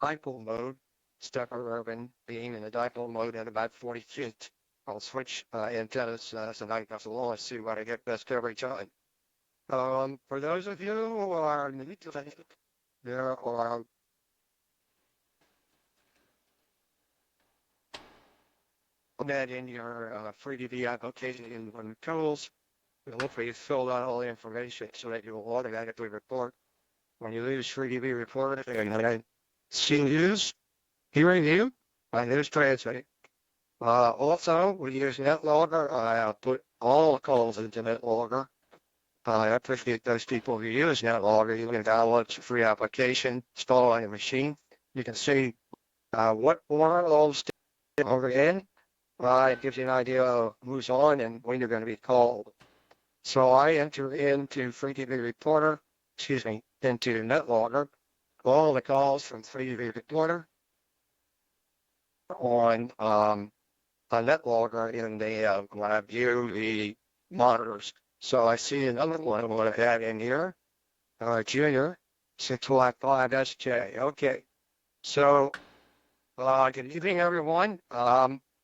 dipole mode, stuck urban being in the dipole mode at about 40 feet. I'll switch antennas so I can follow and see what I get best every time. For those of you who are new to it, there are that in your FreeDV application in one of the tools. You'll hopefully fill out all the information so that you will automatically report when you use FreeDV Reporter and see news, hearing you, my news translate. Also, we use NetLogger. I'll put all the calls into NetLogger. I appreciate those people who use NetLogger. You can download the free application, install it on your machine. You can see what one of those over in. It gives you an idea of who's on and when you're going to be called. So I enter into FreeDV Reporter, into NetLogger, all the calls from FreeDV Reporter on a NetLogger in the when I view the monitors. So I see another one what I had in here, Junior 655SJ. Okay, so good evening, everyone.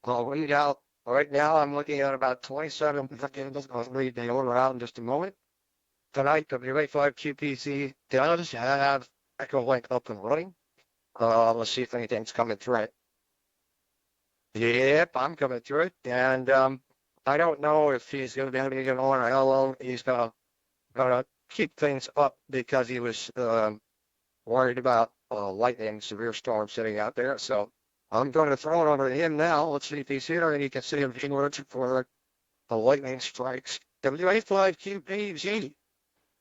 I'll read out. Right now, I'm looking at about 27 seconds. I'll read the order out in just a moment. Tonight, W85QPC does have EchoLink up and running. Let's see if anything's coming through it. Yep, I'm coming through it. And I don't know if he's going to be having it on or how long he's going to keep things up because he was worried about lightning, severe storm sitting out there. So I'm going to throw it over to him now. Let's see if he's here and you can see him in order for the lightning strikes. W85QPC.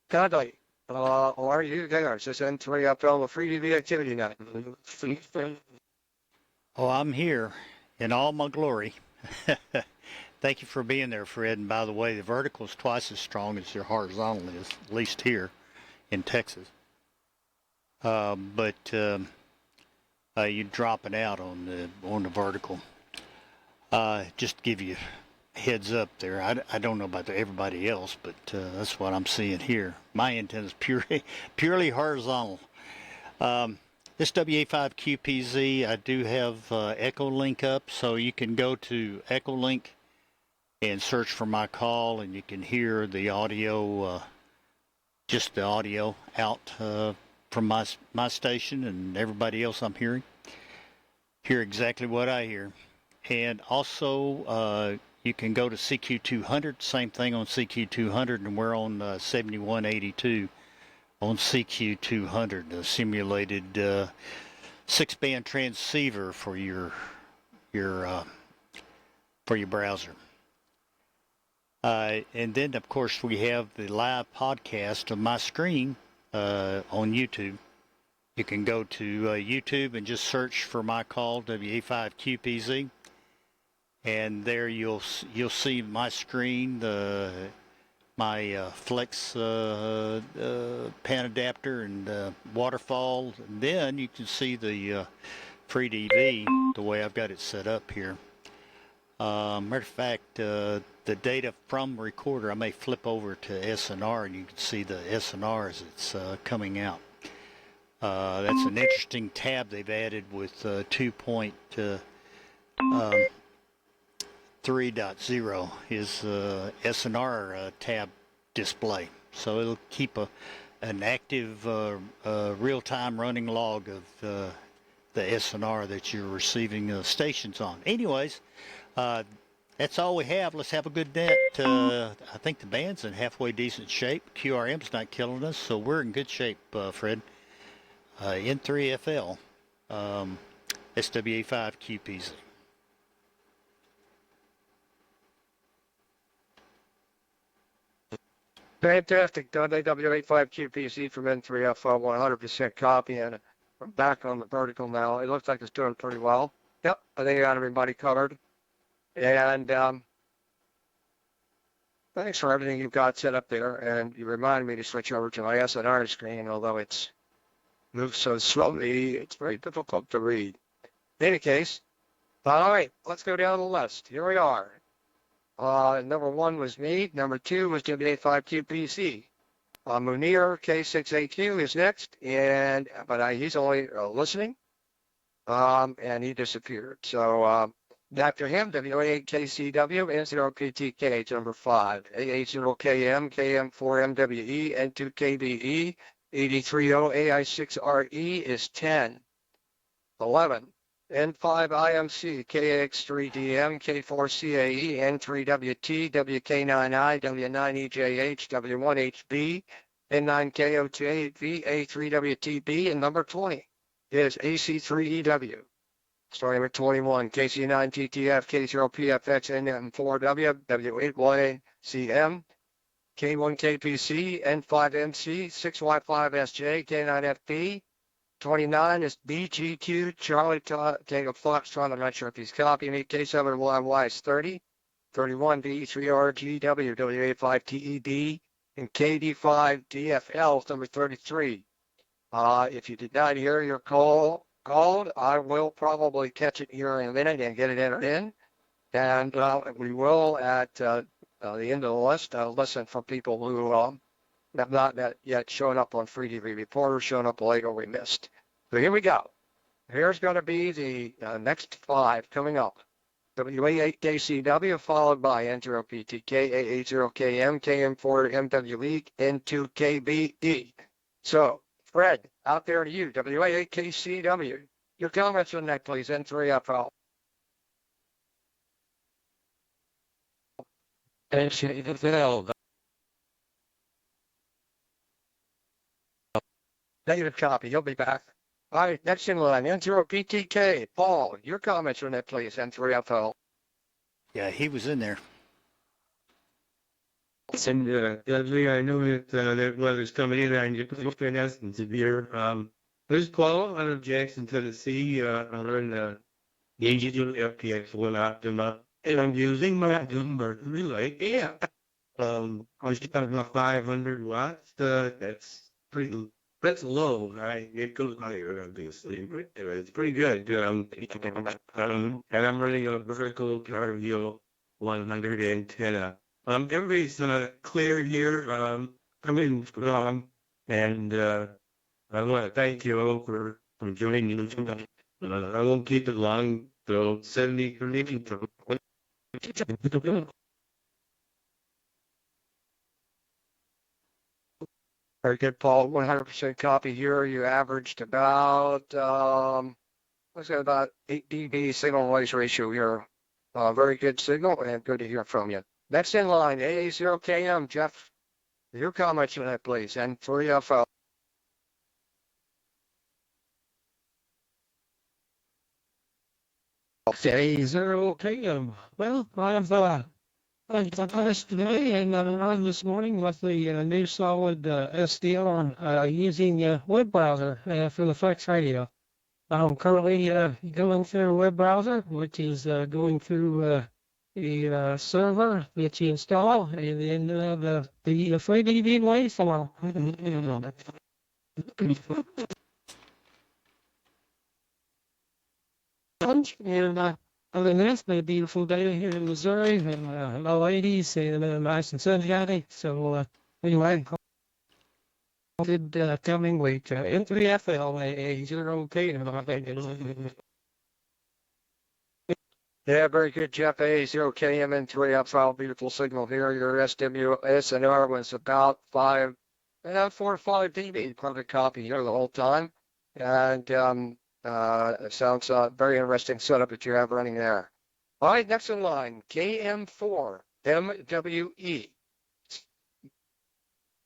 Dudley, are you there? Is this N3FL, the FreeDV activity net? Oh, I'm here in all my glory. Thank you for being there, Fred. And by the way, the vertical is twice as strong as your horizontal is, at least here in Texas. But you're dropping out on the vertical. Just to give you a heads up there, I don't know about everybody else, but that's what I'm seeing here. My antenna is purely horizontal. This W85QPZ, I do have EchoLink up, so you can go to EchoLink and search for my call, and you can hear the audio, just the audio out from my station and everybody else I'm hearing. Hear exactly what I hear. And also, you can go to CQ200, same thing on CQ200, and we're on 7182 on CQ200, a simulated 6-band transceiver for your browser. And then, of course, we have the live podcast of my screen on YouTube. You can go to YouTube and just search for my call, W85QPZ, and there you'll see my screen, my flex pan adapter and waterfall. And then you can see the FreeDV the way I've got it set up here. Matter of fact, the data from recorder, I may flip over to SNR and you can see the SNR as it's coming out. That's an interesting tab they've added with 2.3.0 is SNR tab display. So it'll keep an active real-time running log of the SNR that you're receiving stations on. Anyways, that's all we have. Let's have a good net. I think the band's in halfway decent shape. QRM's not killing us, so we're in good shape, Fred. N3FL, SW85QPZ. Fantastic. W85QPC from N3FL, 100% copy, and I'm back on the vertical now. It looks like it's doing pretty well. Yep, I think I got everybody covered. And thanks for everything you've got set up there. And you reminded me to switch over to my SNR screen, although it's moves so slowly, it's very difficult to read. In any case, all right, let's go down the list. Here we are. Number 1 was me. Number 2 was W85QPC. Munir K6AQ is next, but he's only listening. and he disappeared. So after him, WA8KCW, N0PTK, it's number 5, AA0KM, KM4MWE, N2KBE, 830AI6RE is 10. 11. N5IMC, KX3DM, K4CAE, N3WT, WK9I, W9EJH, W1HB, N9KO28V, A3WTB, and number 20 is AC3EW. Story number 21, KC9TTF, K0PFX, NM4W, W8YCM, K1KPC, N5MC, 6Y5SJ, K9FB, 29 is BGQ, Charlie Tango Foxtrot, I'm not sure if he's copying me, K7YY is 30, 31 B3RGW, W85TED, and KD5DFL is number 33. If you did not hear your called, I will probably catch it here in a minute and get it entered in. And we will, at the end of the list, listen from people who have not yet shown up on FreeDV Reporter, shown up late or we missed. So here we go. Here's going to be the next 5 coming up. WA8KCW followed by N0PTK, AA0KM, KM4MWE, N2KBE. So, Fred, out there to you, WA8KCW. Your comments on that, please, N3FL. NCFL. Negative copy. He'll be back. All right, next in line, N0PTK. Paul, your comments on that, please, N3FL. Yeah, he was in there. And Dudley, I know that weather's coming in and you're in essence severe. There's Paul out of Jackson, Tennessee. I learned digital FPX went out to my, and I'm using my Bloomberg relay. Yeah. I was about 500 watts. That's low, right? It goes higher, obviously. It's pretty good. And I'm running a vertical cardio 100 antenna. Everybody's clear here. I'm in strong, and I want to thank you all for joining us. I won't keep it long, so 70 for leaving. Very good, Paul. 100% copy here. You averaged about, let's say about 8 dB signal noise ratio here. Very good signal and good to hear from you. Next in line, AA0KM, Jeff. Your comments on that, please, and 3FL. AA0KM. Well, I'm today and on this morning with the new solid SDL on using web browser for the Flex Radio. I'm currently going through a web browser, which is going through the server which you install, and then the FreeDV waveform. And other than that, it's been a beautiful day here in Missouri, and low 80s, and nice and sunshiny. So anyway, good coming week. N3FL, A0K. Yeah, very good, Jeff. AA0KM and 3FL. Beautiful signal here. Your SWSNR was about 4 or 5 dB. Perfect copy here the whole time. And it sounds very interesting setup that you have running there. All right, next in line, KM4MWE.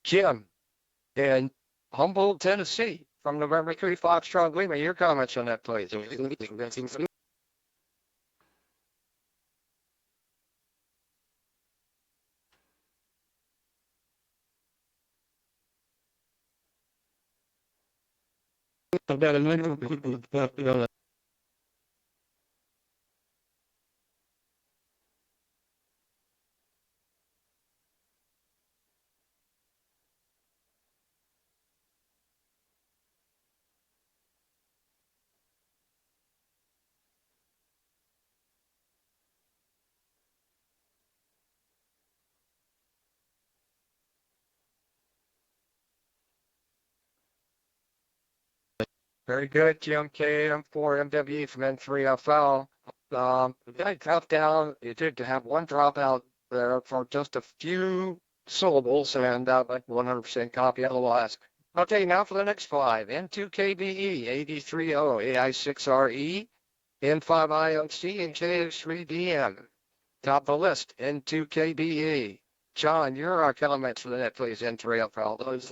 Jim in Humboldt, Tennessee, from November 3, Foxtrot Lima. Your comments on that, please. Very good, Jim KM4MW from N3FL. That countdown, you did have one dropout there for just a few syllables and like 100% copy otherwise. Okay, now for the next five. N2KBE, 830, AI6RE, N5IOC, and KX3DM. Top of the list, N2KBE. John, your comments for the net, please, N3FL. Those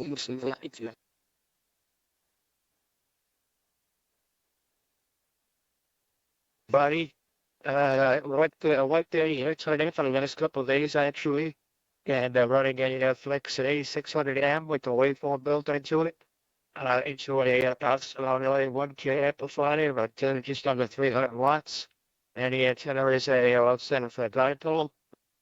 buddy. What day here today for the last couple of days actually, and running a Netflix at 8600M with the waveform built into it. Into a approximately 1K amplifier, but just under 300 watts. And the antenna is a center for dipole.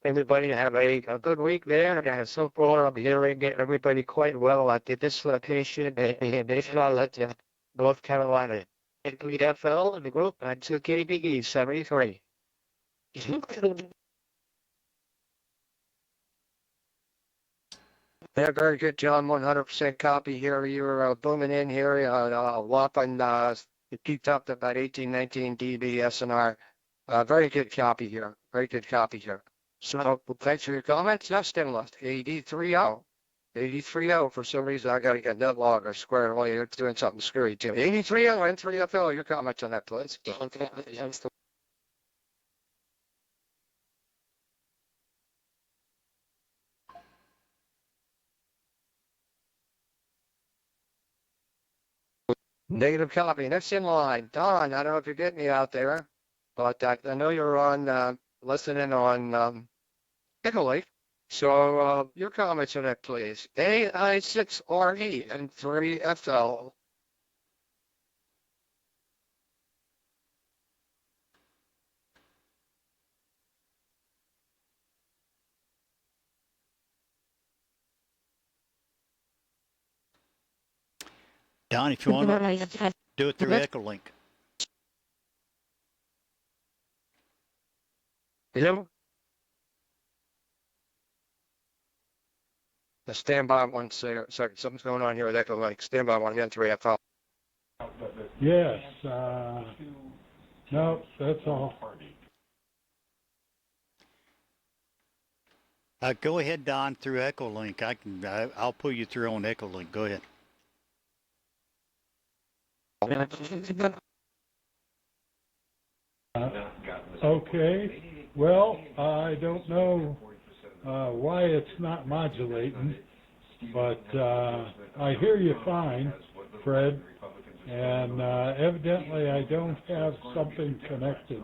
Everybody have a good week there, and so far I'm hearing everybody quite well at this location in Charlotte, North Carolina. FL in the group and 2KBE 73. Yeah, very good, John. 100% copy here. You're booming in here. Whopping, you peaked up to about 18, 19 dB SNR. Very good copy here. Very good copy here. So, thanks for your comments. Now, stem left 8030. 8030. For some reason, I got to get that log or square away. You're doing something screwy, Jim. 8030 and 3FL. Your comments on that, please. Negative copy. Next in line, Don. I don't know if you're getting me out there, but I know you're on listening on EchoLink. So your comments on that, please. AI6RE and 3FL. Don, if you want to do it through EchoLink. Hello? The standby one, sorry, something's going on here with EchoLink. Standby one, again, 3FL. Yes. No, that's all. Go ahead, Don, through EchoLink. I'll pull you through on EchoLink. Go ahead. Okay. Well, I don't know why it's not modulating, but I hear you fine, Fred. And evidently I don't have something connected.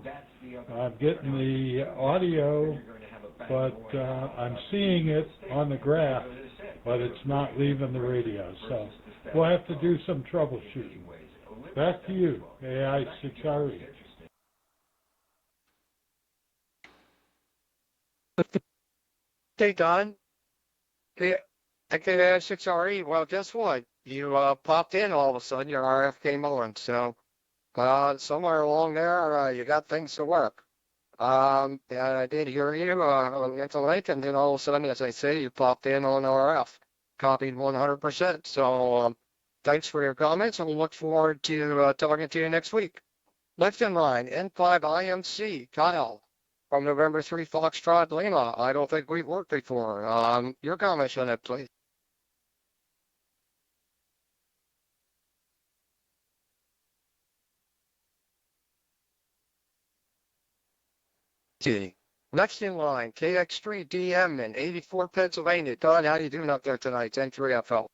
I'm getting the audio, but I'm seeing it on the graph, but it's not leaving the radio. So we'll have to do some troubleshooting. Back to you, AI6RE. Okay, Don. Okay, AI6RE. Well, guess what? You popped in all of a sudden. Your RF came on. So somewhere along there, you got things to work. And I did hear you on EchoLink, and then all of a sudden, as I say, you popped in on RF. Copied 100%. So thanks for your comments, and we look forward to talking to you next week. Next in line, N5IMC, Kyle, from November 3 Foxtrot Lima. I don't think we've worked before. Your comments on that, please. Next in line, KX3DM in 84 Pennsylvania. Don, how you doing up there tonight? N3FL.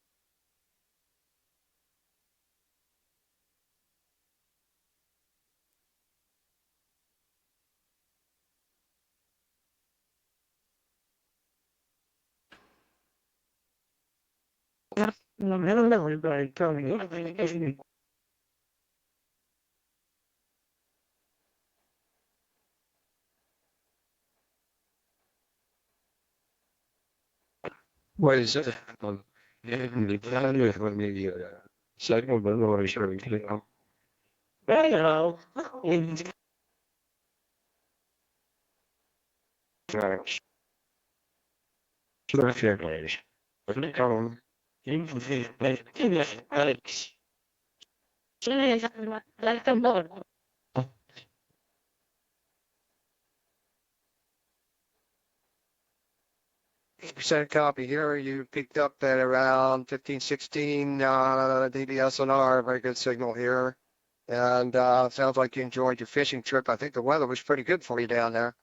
What is it? Hello. Percent copy here. You picked up at around 15, 16 dB SNR. Very good signal here. And sounds like you enjoyed your fishing trip. I think the weather was pretty good for you down there.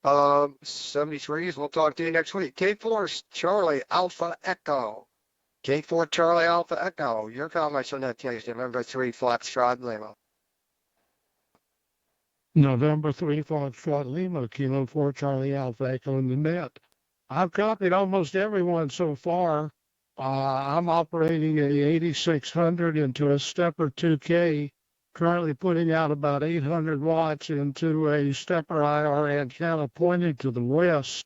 73s. We'll talk to you next week. K4 Charlie Alpha Echo. K4 Charlie Alpha Echo. Your comments on that case. Remember 3 Foxtrot Lima. November 3 Foxtrot Lima, Kilo 4 Charlie Alpha Echo in the net. I've copied almost everyone so far. I'm operating a 8600 into a stepper 2K, currently putting out about 800 watts into a stepper IR antenna pointing to the west.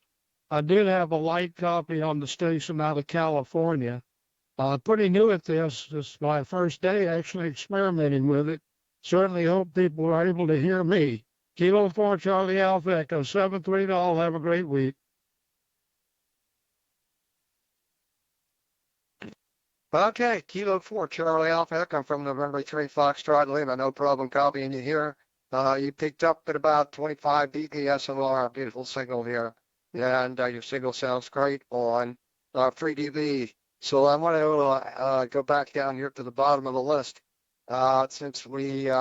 I did have a light copy on the station out of California. Pretty new at this. This is my first day actually experimenting with it. Certainly hope people are able to hear me. Kilo 4 Charlie Alpha Echo 73 all. Have a great week. Okay, Kilo 4 Charlie Alpha Echo from November 3 Foxtrot Lima. No problem copying you here. You picked up at about 25 dB SLR. Beautiful signal here. And your signal sounds great on FreeDV. So I want to go back down here to the bottom of the list. Since we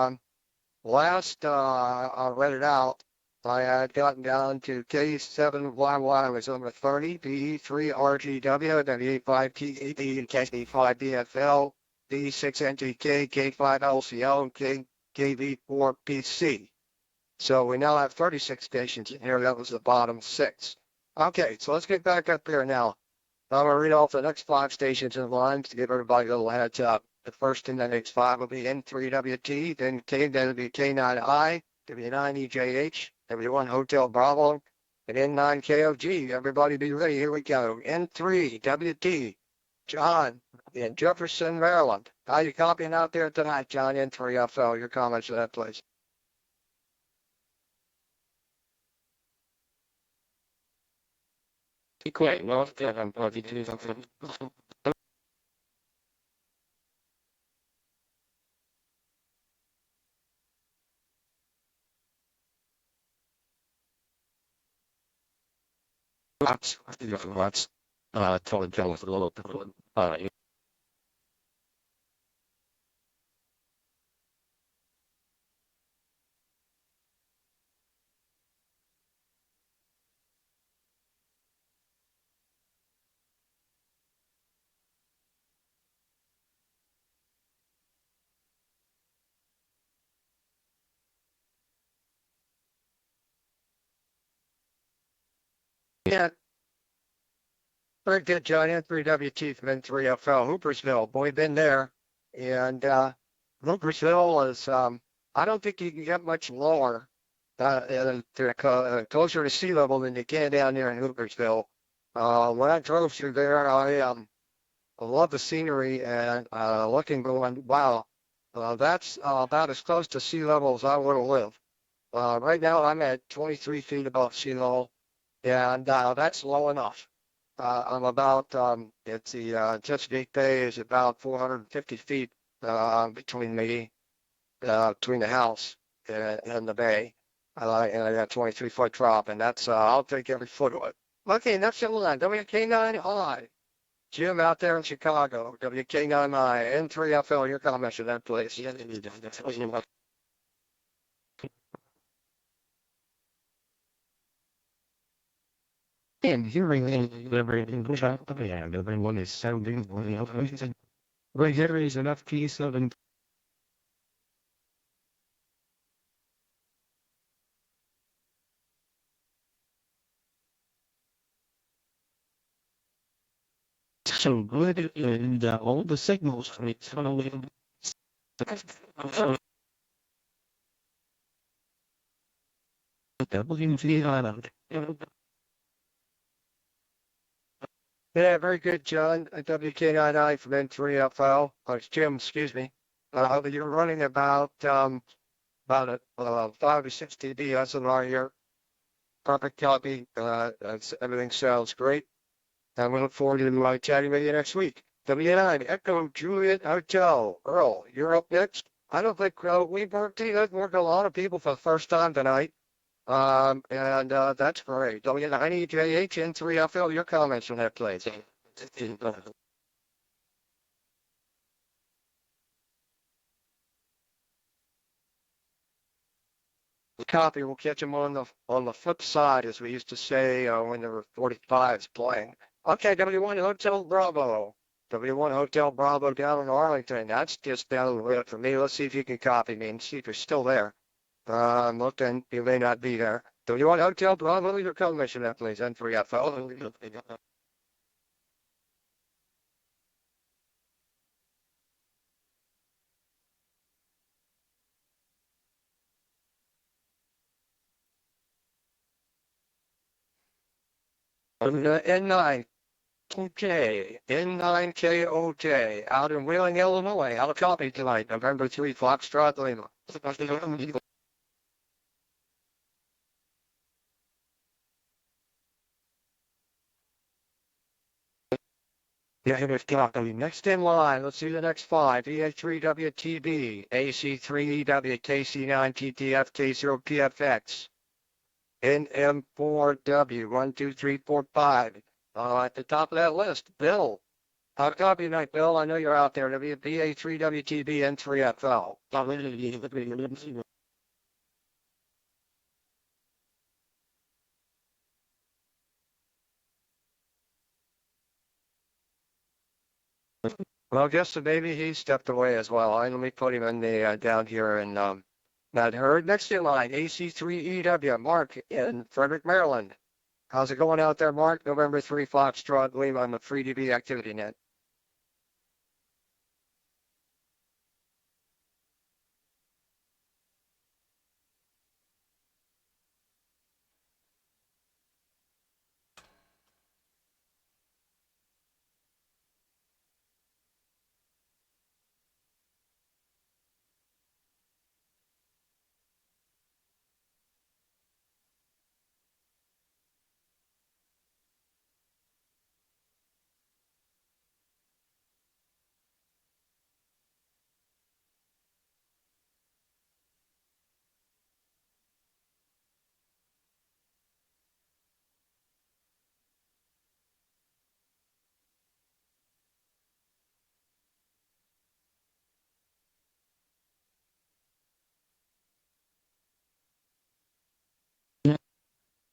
last read it out, I had gotten down to K7YY was over 30, B3RGW, W85TED, and KD5DFL, D6NTK, K5LCL, and KV4PC. So we now have 36 stations in here. That was the bottom 6. Okay, so let's get back up here now. I'm going to read off the next 5 stations in line to give everybody a little heads up. The first in the next 5 will be N3WT, then will be K9I, W9EJH, W1 Hotel Bravo, and N9KOG. Everybody be ready. Here we go. N3WT, John in Jefferson, Maryland. How you copying out there tonight, John? N3FL. Your comments to that, please. Be quiet. Well, I'm going to do something. Lots. Totally jealous of the little. Yeah. Very good, John. N3WT from N3FL. Hoopersville. Boy, been there. And Hoopersville is, I don't think you can get much lower, closer to sea level than you can down there in Hoopersville. When I drove through there, I love the scenery and looking going, wow, that's about as close to sea level as I want to live. Right now, I'm at 23 feet above sea level, and that's low enough. I'm about, it's the Chesapeake Bay is about 450 feet between me, between the house and the bay. And I got 23-foot drop, and that's, I'll take every foot of it. Okay, next in line, WK9I. Jim out there in Chicago, WK9I, N3FL, your comments to that place. And hearing English out of the hand, everyone is sounding right here is enough P7. So good, and all the signals from it WV Island. Yeah, very good, John. WK9I from N3FL. It's Jim, excuse me. You're running about a 5 to 6 dB SNR here. Perfect copy. Everything sounds great. And we look forward to chatting with you next week. W9 Echo Juliet Hotel. Earl, you're up next. I don't think we worked. We've worked a lot of people for the first time tonight. And that's great. W90JH and 3FL, your comments on that, please. Copy. We'll catch them on the flip side, as we used to say when there were 45s playing. Okay, W1 Hotel Bravo. W1 Hotel Bravo down in Arlington. That's just down the road for me. Let's see if you can copy me and see if you're still there. I'm looking. You may not be there. W1 Hotel Bravo, your commission, please. N3FL. N9. Okay, N9KOJ, out in Wheeling, Illinois. I'll copy tonight, November 3, Foxtrot Lima. Yeah, here's copy. Next in line, let's see the next five. EA3WTB, AC3EW, KC9TTF, K0PFX, NM4W, 1, 2, 3, 4, 5. At the top of that list, Bill. I'll copy tonight, Bill. I know you're out there. BA3WTB, N3FL. Well, just so maybe he stepped away as well. Let me put him in the down here and not heard. Next in line, AC3EW, Mark in Frederick, Maryland. How's it going out there, Mark? November 3, Foxtrot Lima on the FreeDV Activity Net.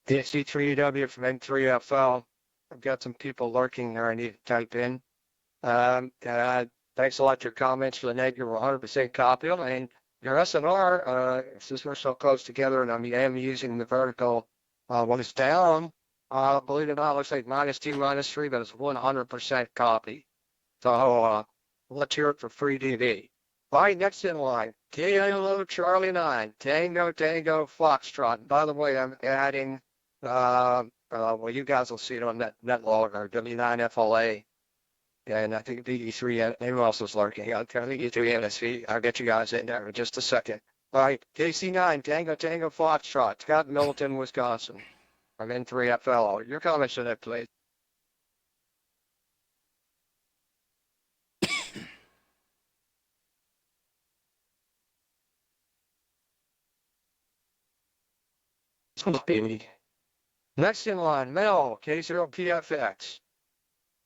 The AC3EW from N3FL. I've got some people lurking there I need to type in. Thanks a lot for your comments for the negative 100% copy. And your SNR, since we're so close together and I'm using the vertical, when it's down, believe it or not, it looks like -2, -3, but it's 100% copy. So let's hear it for FreeDV. All right, next in line, Kilo Charlie 9, Tango Tango Foxtrot. By the way, I'm adding, well, you guys will see it on that log, or W9FLA. And I think DD3, anyone else was lurking. I think you do NSV. I'll get you guys in there in just a second. All right, KC9, Tango Tango Foxtrot, Scott Milton, Wisconsin. I'm N3FL. Your comments on that, please. Next in line, Mel, K0PFX.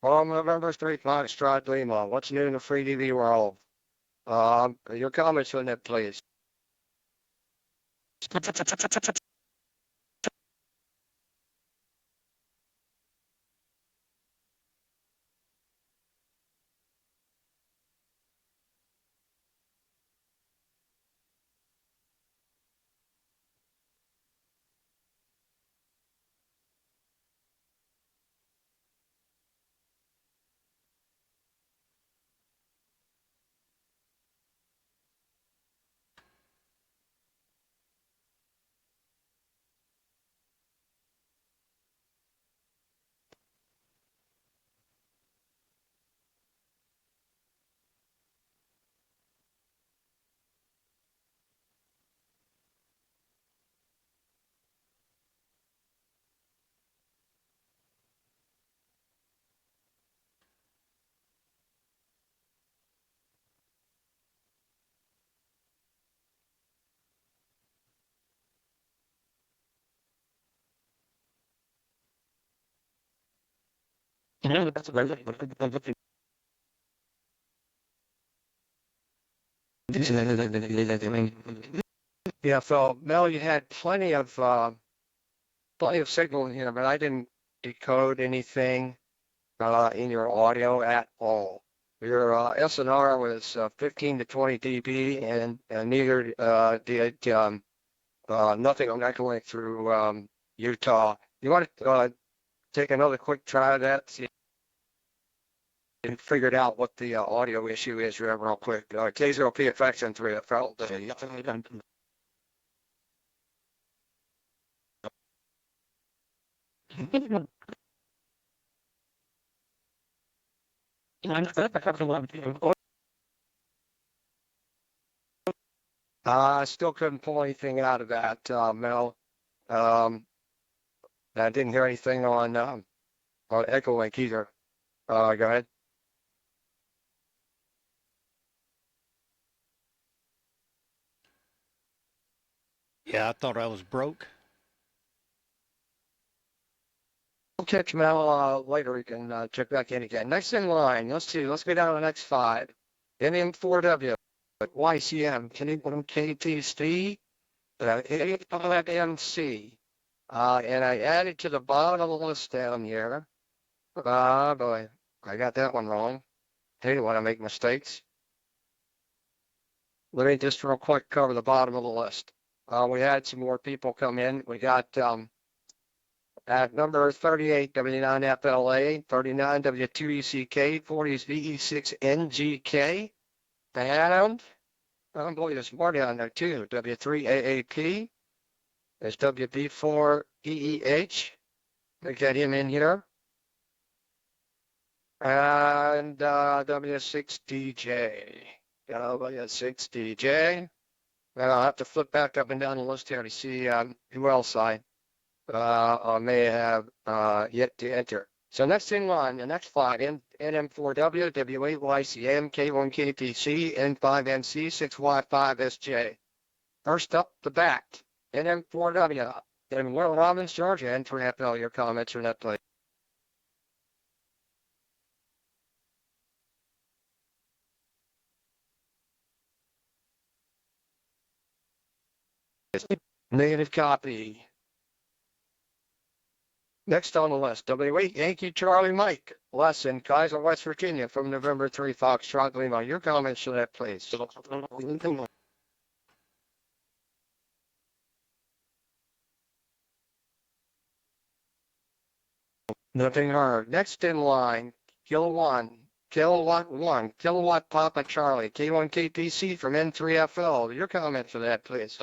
From November 3, Foxtrot Lima. What's new in the FreeDV world? Your comments on that, please. Yeah, so Mel, you had plenty of signal in here, but I didn't decode anything in your audio at all. Your SNR was 15 to 20 dB, and neither did nothing on EchoLink through Utah. You want to take another quick try of that? See if you figured out what the audio issue is real quick. K0PFX and 3FL. I still couldn't pull anything out of that, Mel. Um, I didn't hear anything on EchoLink either. Go ahead. Yeah, I thought I was broke. We'll catch Mel later. We can check back in again. Next in line, let's see. Let's go down to the next five. NM4W, YCM, Canadian KTC, AMC. And I added to the bottom of the list down here. Boy, I got that one wrong. Hey, do want to make mistakes? Let me just real quick cover the bottom of the list. We had some more people come in. We got at number 38 W9FLA, 39 W2ECK, 40s VE6NGK, and I believe there's more down there too. W3AAP, there's WB4EEH. We get him in here. And W6DJ. W6DJ. And I'll have to flip back up and down the list here to see who else I may have yet to enter. So next in line, the next five, NM4W, W8YCM, K1KTC, N5NC, 6Y5SJ. First up the back, NM4W, in Little Robbins, Georgia, and 3FL, your comments are not played. Negative copy. Next on the list, W8 Yankee Charlie Mike, Lesson, Kaiser, West Virginia, from November 3 Foxtrot Lima. Your comments to that, please. Nothing heard. Next in line, Kilowatt 1, Kilowatt Papa Charlie, K1KPC from N3FL. Your comments to that, please.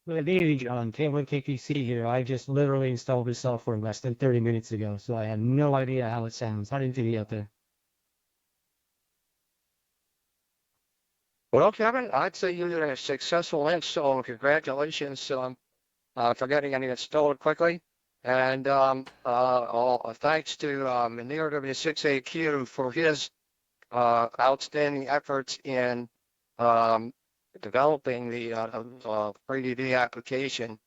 Good evening, John. K1KPC here. I just literally installed this software less than 30 minutes ago, so I have no idea how it sounds. How did it be out there? Well, Kevin, I'd say you did a successful install. Congratulations for getting it installed quickly. And thanks to Manir W6AQ for his outstanding efforts in developing the FreeDV application,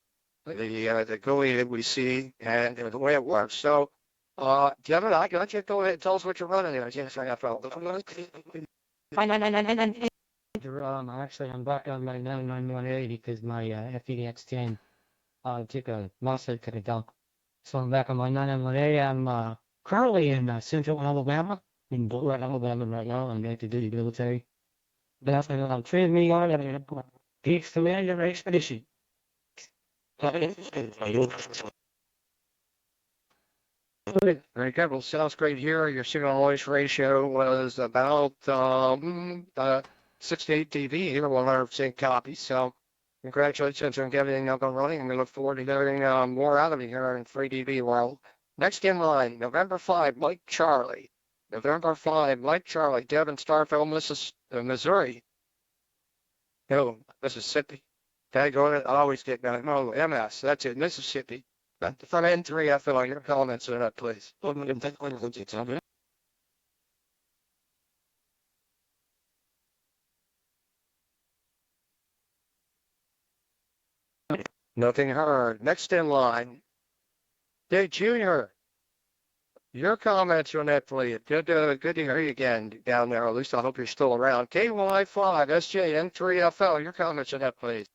the GUI that we see, and the way it works. So, Kevin, I got you. Go ahead and tell us what you're running there. Yes, I have. Actually, I'm back on my 99180 because my FEDX10 took a monster to the dump. So I'm back on my 99180. I'm currently in Central Alabama, in Blue Alabama right now. I'm going to do the military. But after I'm training me on it, peace to man your expedition. Very good. Well, sounds great here. Your signal noise ratio was about 68 dB here, 100% copy. So, congratulations on getting up and running, and we look forward to getting more out of you here in FreeDV world. Next in line, November 5, Mike Charlie. November 5, Mike Charlie, Devon, Starfield, Missouri. No, Mississippi. Tag on it, I always get that. No, MS, that's it, Mississippi. From N3FL, your comments on that, please. Nothing heard. Next in line, Hey, Junior, your comments on that, please. Good to hear you again down there. At least I hope you're still around. KY5, SJN3FL, your comments on that, please.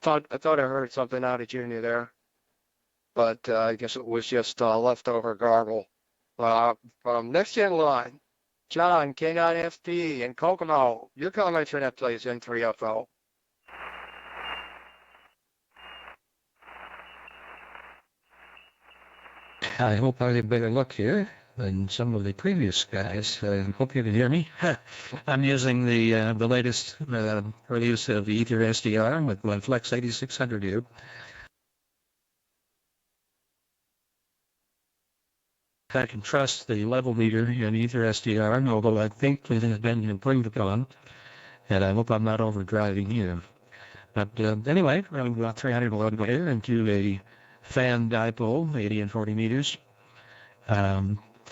I thought I heard something out of Junior there, but I guess it was just leftover garble. From Next Gen Line, John, K9FP, and Kokomo, your comments on that, please, N3FO. I hope I have better luck here than some of the previous guys. Hope you can hear me. I'm using the latest release of the Ether SDR with my Flex 8600 here. I can trust the level meter in Ether SDR, although I think it has been improved upon, and I hope I'm not overdriving here. But anyway, I'm about 300 watt here into a fan dipole, 80 and 40 meters.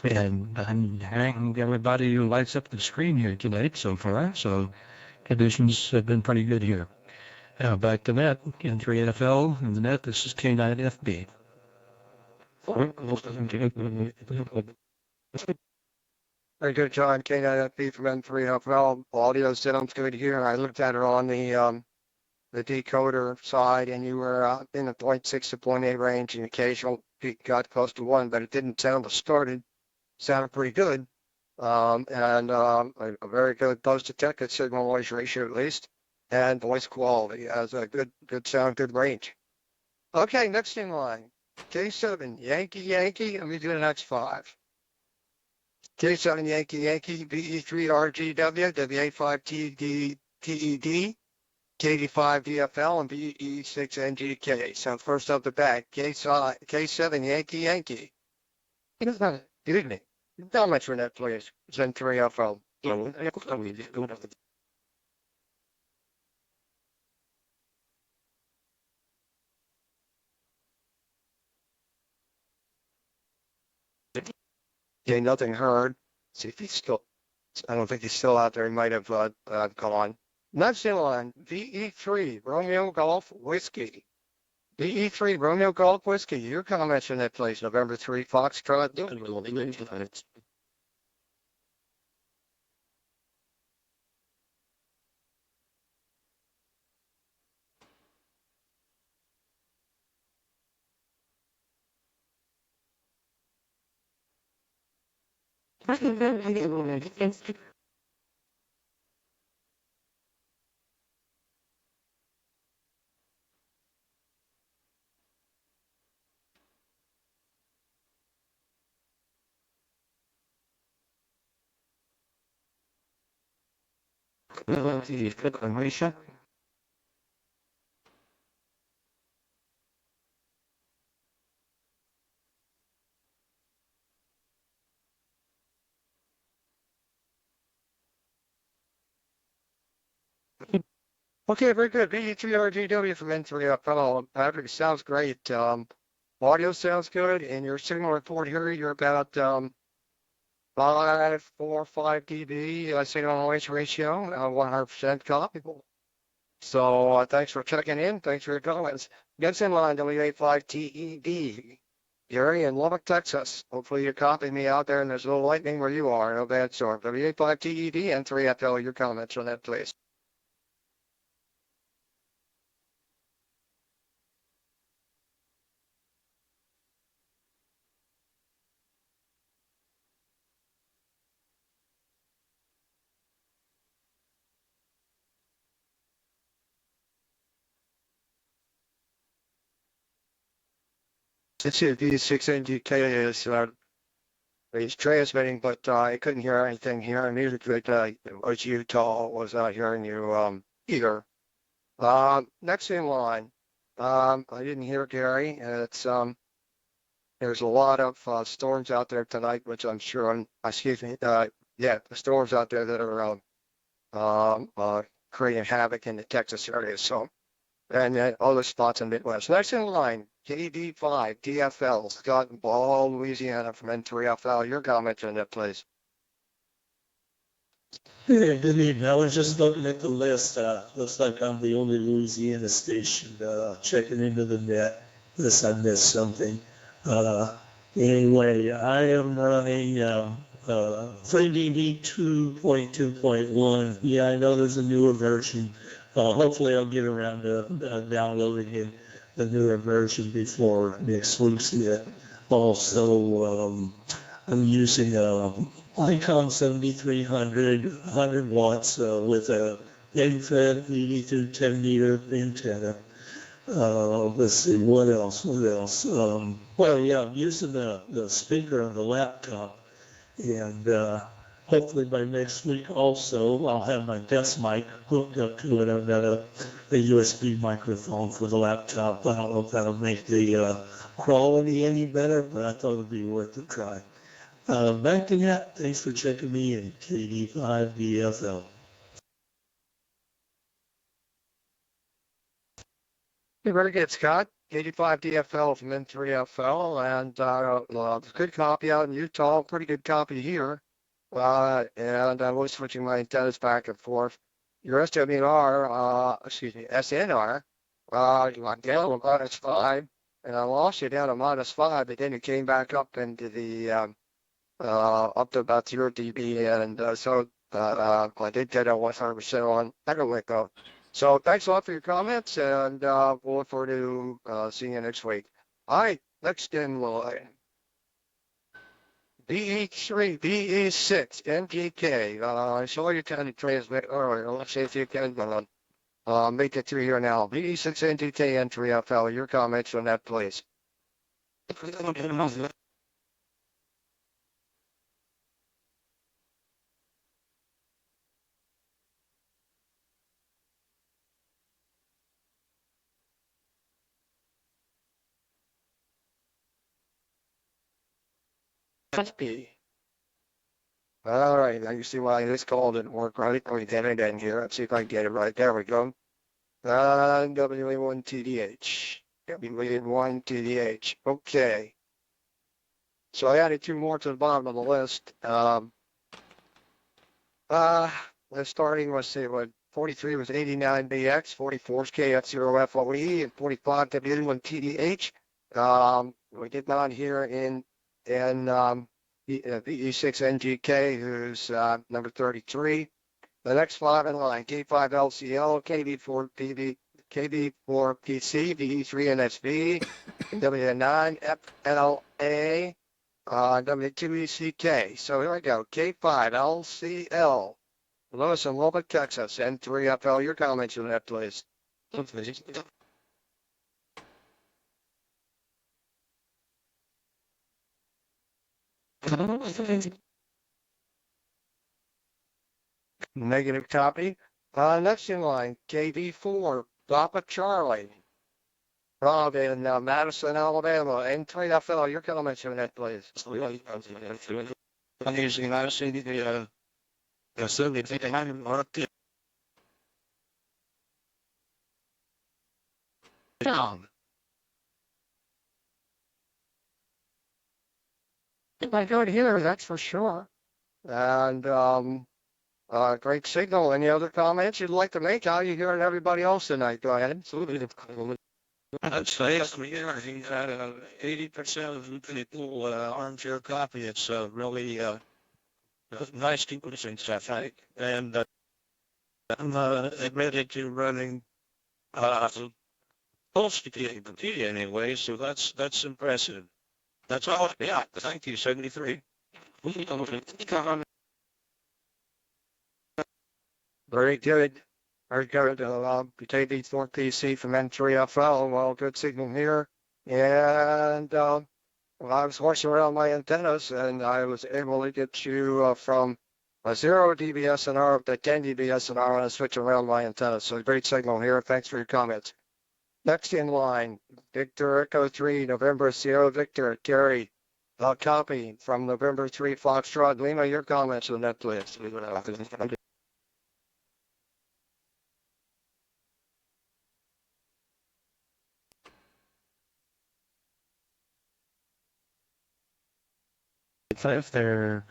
And I'm hanging everybody who lights up the screen here tonight so far, so conditions have been pretty good here. Now back to net, in 3NFL, and the net, this is K9FB. Very good, John, K9FP from N3FL. Audio sounds good here. I looked at it on the decoder side, and you were in the 0.6 to 0.8 range, and occasional peak got close to 1, but it didn't sound distorted. Sounded pretty good. A very good post-to-tech, good signal noise ratio at least, and voice quality as a good sound, good range. Okay, next in line, K7 Yankee, let me do the next 5. K7 Yankee, BE3RGW, WA5TED, KD5DFL, and BE6NGK. So first up the back, K7 Yankee. Good evening. How much for that, please? Zen 3FL. Okay, nothing heard. See if he's still. I don't think he's still out there. He might have gone. Next in line, VE3 Romeo Golf Whiskey. VE3 Romeo Golf Whiskey. Your comments on that, please. November 3 Foxtrot. Okay, very good. VE3RGW from N3FL. Patrick, sounds great. Audio sounds good, and your signal report here, you're about 5, 4, 5 dB signal noise ratio, 100% copyable. So thanks for checking in. Thanks for your comments. Gets in line, W85TED. Gary in Lubbock, Texas. Hopefully you're copying me out there and there's a little lightning where you are. No bad storm. W85TED and 3FL, your comments on that, please. It's the 6NGK is transmitting, but I couldn't hear anything here. And neither could was Utah was not hearing you either. Next in line, I didn't hear Gary. It's there's a lot of storms out there tonight, which I'm sure. Excuse me. The storms out there that are creating havoc in the Texas area. So, and then other spots in the Midwest. Next in line, KD5 DFL, Scott and Ball, Louisiana from N3FL. Your comments on that, please. Hey, good evening. I was just looking at the list. Looks like I'm the only Louisiana station checking into the net unless I missed something. Anyway, I am running FreeDV 2.2.1. Yeah, I know there's a newer version. Hopefully I'll get around to downloading it, the newer version before next week's net. Also, I'm using Icon 7300, 100 watts with a end-fed 82 10 meter antenna. Let's see, what else? Well, yeah, I'm using the speaker on the laptop, and hopefully by next week also I'll have my desk mic hooked up to it. I've got a USB microphone for the laptop. I don't know if that'll make the quality any better, but I thought it'd be worth a try. Back to that. Thanks for checking me in, KD5DFL. Very good, Scott. 85 DFL from N3FL, and good copy out in Utah, pretty good copy here. And I was switching my antennas back and forth. Your SNR, went down to -5, and I lost you down to -5, but then it came back up into the up to about 0 dB, and so I did get a 100% on EchoLink. So thanks a lot for your comments, and we'll look forward to seeing you next week. All right, next in line. BE3, BE6, NGK. I saw you kind of transmit earlier. Let's see if you can make it through here now. BE6, NGK, N3FL. Your comments on that, please. All right, now you see why this call didn't work right. Let me get it in here. Let's see if I can get it right. There we go. WA1TDH. WA1TDH. Okay. So I added 2 more to the bottom of the list. Let's see, 43 was 89BX, 44 is KF0FOE, and 45 WA1TDH. We did not hear in VE6NGK, who's number 33. The next 5 in line, K5LCL, KV4PV, KV4PC, VE3NSV, W9FLA, W2ECK. So here we go, K5LCL, Lewis and Lubbock, Texas, N3FL. Your comments on that, please. Negative copy. Next in line, KV4, Papa Charlie. Rob in Madison, Alabama, N3FL. Your comments on that, please. I'm using Madison, certainly think I haven't marked it down. If I go to here, that's for sure. And great signal. Any other comments you'd like to make? How are you hearing everybody else tonight? Go ahead. I'd say I think 80% of the people armchair copy. It's really nice people listening stuff, right? And I'm admitted to running close to the anyway, so that's impressive. That's all. Yeah, thank you, 73. Very good. Very good. KV4PC from N3FL. Well, good signal here. And I was horsing around my antennas, and I was able to get you from a 0 dB SNR up to 10 dB SNR when I switch around my antennas. So great signal here. Thanks for your comments. Next in line, Victor Echo 3, November Sierra Victor, Terry. Copy from November 3, Foxtrot Lima. Your comments on that, please. if they're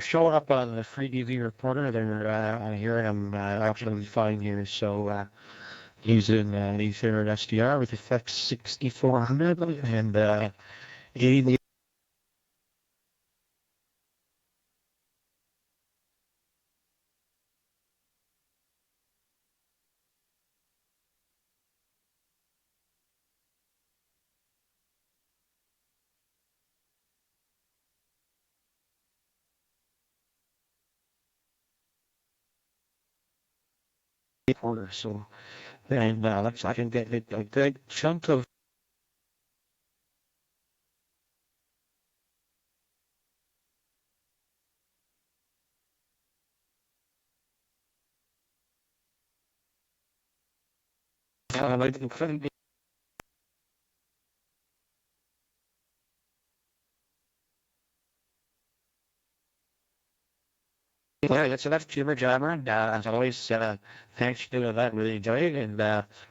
showing up on the FreeDV Reporter, then I hear them absolutely fine here. So using an Ethernet SDR with effects 6400 and 80 reporter. So then I can get a good chunk of like yeah, so that's Jimmer Jammer, and as always, thanks for doing that. Really enjoyed it, and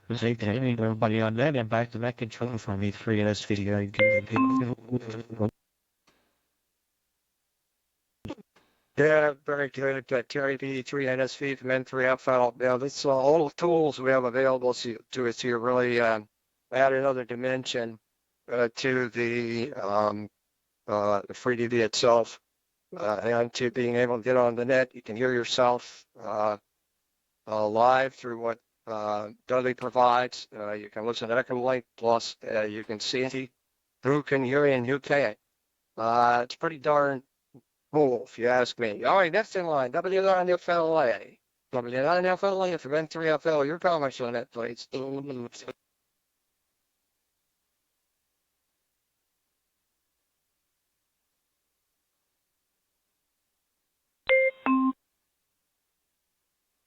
we'll say to everybody on that, and back to that control from E3 in this video. Yeah, very good. Terry B3 NSV from N3FL. Now, this all the tools we have available to us here really add another dimension to the FreeDV itself, and to being able to get on the net. You can hear yourself live through what Dudley provides. You can listen to EchoLink, plus you can see who can hear you and who can't. It's pretty darn cool, if you ask me. All right, next in line, W9FLA. W9FLA from N3FL. Your comments on that, please.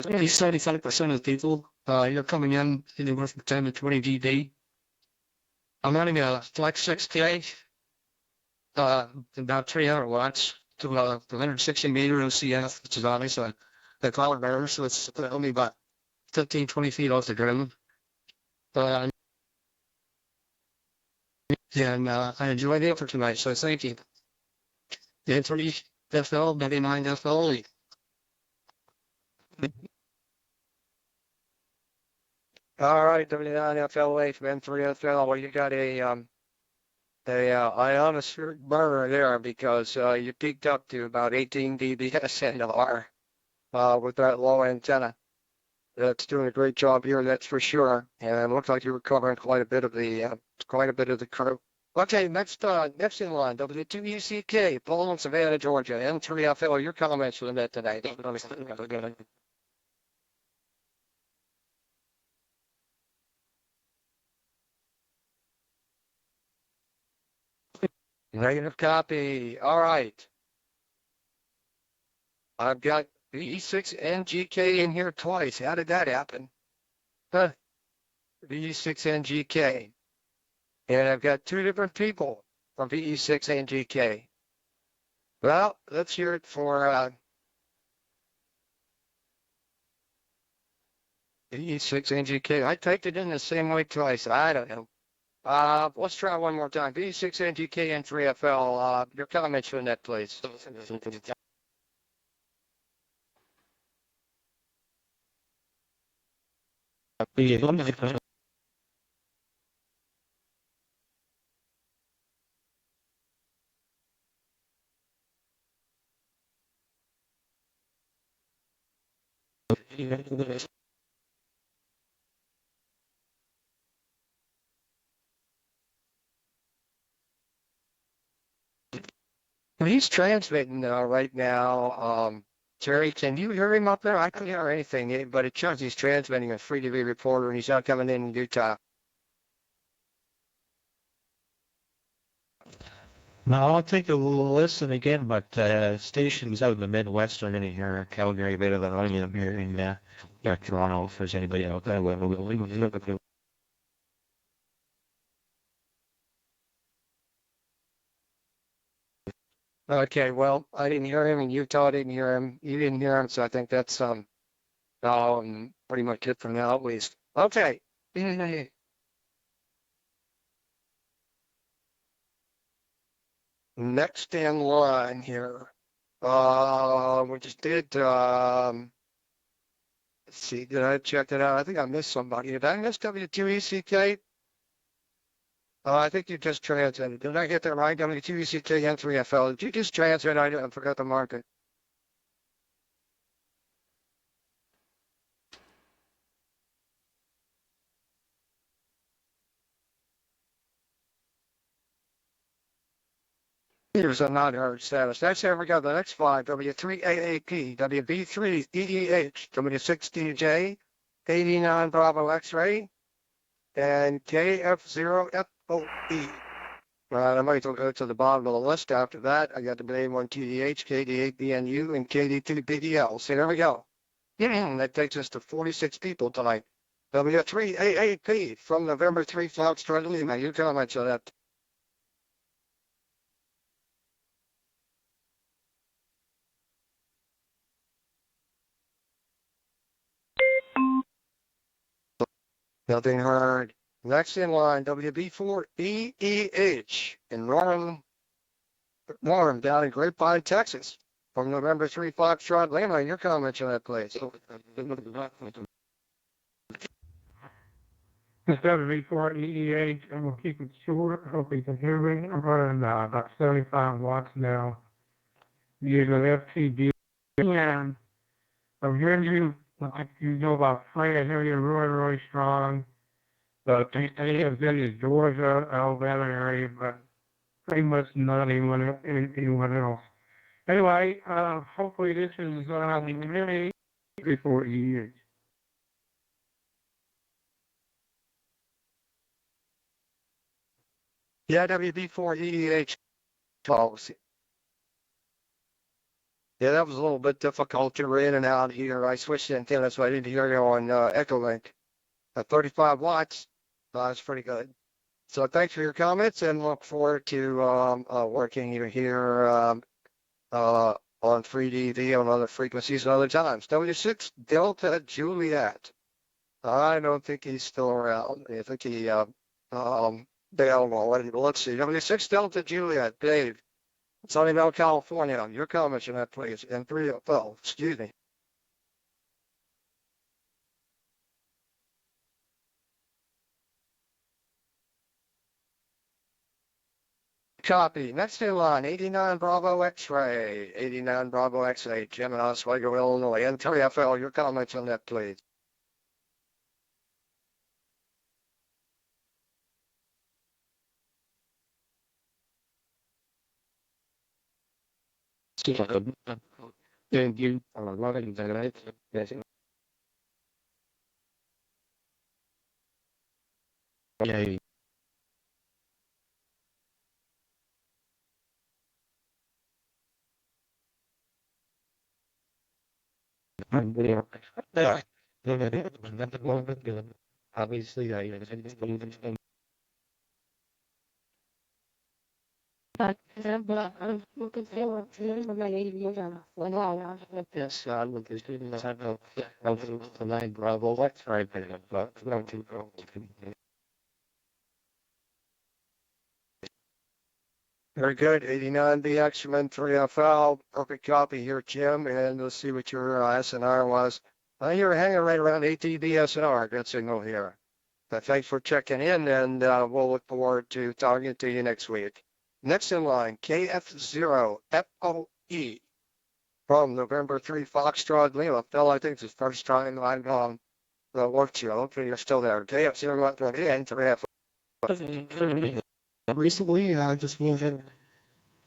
At least 75% of the people, you're coming in anywhere from 10 to 20 GD. I'm running a Flex 6K, about 300 watts to 160 meter OCF, which is obviously the cloud bearer, so it's only about 15, 20 feet off the ground. And I enjoyed it for tonight, so thank you. The N3 FL, 99 FL. All right, W9FLA from N3FL. Well, you got a ionosphere burner there because you peaked up to about 18 dB SNR with that low antenna. That's doing a great job here, that's for sure. And it looks like you were covering quite a bit of the crew. Okay, next in line, W2UCK, Paul in Savannah, Georgia, N3FL. Your comments for the net tonight. Negative copy. All right. I've got V6NGK in here twice. How did that happen? Huh. VE6NGK. And I've got two different people from VE6NGK. Well, let's hear it for VE6NGK. I typed it in the same way twice. I don't know. Let's try one more time. VE6NGK and 3FL. Your comments on that, please. He's transmitting right now. Terry, can you hear him up there? I can't hear anything, but it shows he's transmitting a FreeDV Reporter, and he's not coming in Utah. Now I'll take a listen again, but stations out in the Midwest are in here, Calgary, a bit of an onion here in Toronto, if there's anybody out there. Okay, well, I didn't hear him, and Utah didn't hear him. You didn't hear him, so I think that's pretty much it for now, at least. Okay. Next in line here. We just did, let's see, did I check it out? I think I missed somebody. Did I miss W2ECK? I think you just translated. Did I get that right? W2ECK and 3FL. Did you just translate? I forgot to mark it. Here's another status. That's here we go. The next five, W3AAP, WB3EDH, W6DJ, 89 Bravo X-ray, and KF0FOE. I might as well go to the bottom of the list after that. I got the A1TDH, KD8BNU, and KD2BDL. So there we go. Yeah, that takes us to 46 people tonight. W3AAP from November 3, Fox Dudley. Now you comment on that. Nothing heard. Next in line, WB4EEH in Norm down in Grapevine, Texas. From November 3, Foxtrot Lima, your comments on that place. It's W4 EEH, and we'll keep it short. Hope you can hear me. I'm running about 75 watts now using FTD. And I'm hearing you, like you know about Frank, I hear you're really, really strong. But they have been in Georgia, Alabama area, but pretty much not anyone else. Anyway, hopefully this is going to be really before EEH. Yeah, WB4EEH policy. Yeah, that was a little bit difficult to in and out here. I switched antennas, so I didn't hear you on EchoLink. At 35 watts, that's pretty good. So thanks for your comments, and look forward to working you here on FreeDV on other frequencies and other times. W6 Delta Juliet. I don't think he's still around. I think he bailed already. But let's see. W6 Delta Juliet, Dave. Sunnyvale, California. Your comments on that, please. And 3FL. Excuse me. Copy. Next in line, 89 Bravo X-ray. 89 Bravo X-ray. Gemini, Oswego, Illinois. And 3FL. Your comments on that, please. Thank you. Yeah. Obviously, but I'm looking forward to my when I yes, I'm looking to the 9 Bravo X right there, but going to go. Very good. 89 BX, 3FL. Perfect copy here, Jim. And let's see what your SNR was. You're hanging right around 18 SNR. Good signal here. But thanks for checking in, and we'll look forward to talking to you next week. Next in line, KF0FOE from November 3, Foxtrot Lima. Phil, I think it's his first time I've worked here. Hopefully you're still there. KF0FOE and 3FO. Recently, I just wanted to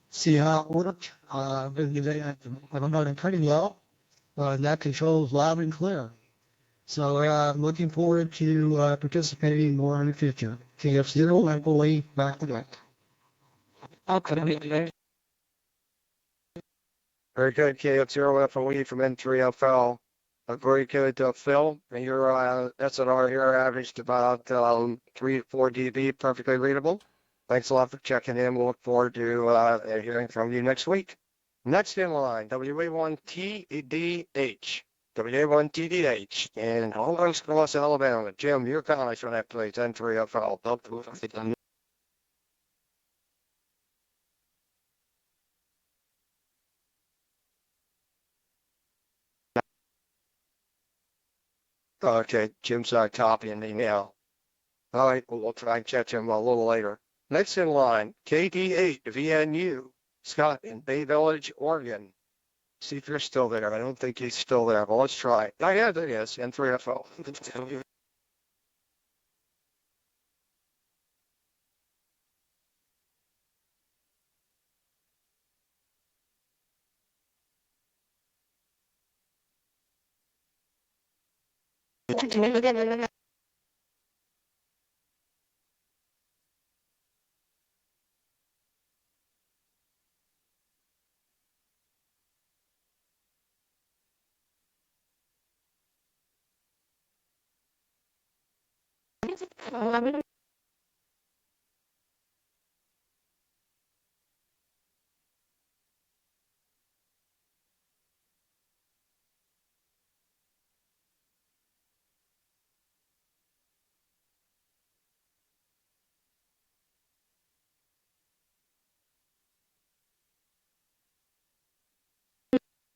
see how it worked. I'm running pretty well. That controls loud and clear. So I'm looking forward to participating more in the future. KF0 and FOE back to back. Okay. Very good, KF0 FOE from N3FL. Very good, Phil. And your SNR here averaged about 3 to 4 dB, perfectly readable. Thanks a lot for checking in. We'll look forward to hearing from you next week. Next in line, WA1TDH. WA1TDH. And Holmes, Cross, Alabama. Jim, your comments on that, please. N3FL. Okay, Jim's copying me now. All right, we'll try and catch him a little later. Next in line, KD8VNU, Scott in Bay Village, Oregon. See if you're still there. I don't think he's still there, but let's try. Oh, yeah, there he is, N3FO.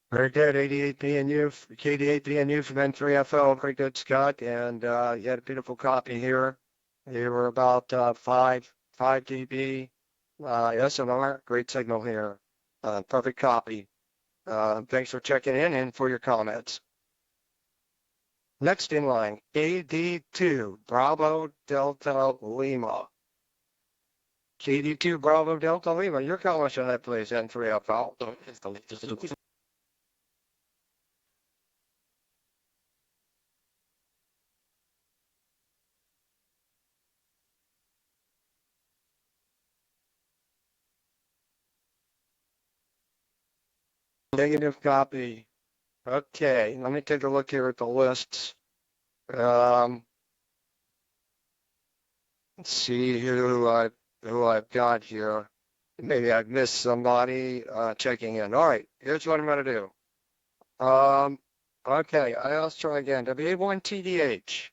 Very good, 88PNU, KD8PNU from N3FO, very good, Scott. And you had a beautiful copy here. You were about 5 dB. SMR, great signal here. Perfect copy. Thanks for checking in and for your comments. Next in line, AD2, Bravo Delta Lima. KD2, Bravo Delta Lima, your comments on that, please, N3FO. Negative copy. Okay, let me take a look here at the lists. Let's see who I've got here. Maybe I've missed somebody checking in. All right, here's what I'm going to do. Okay, let's try again. WA1TDH.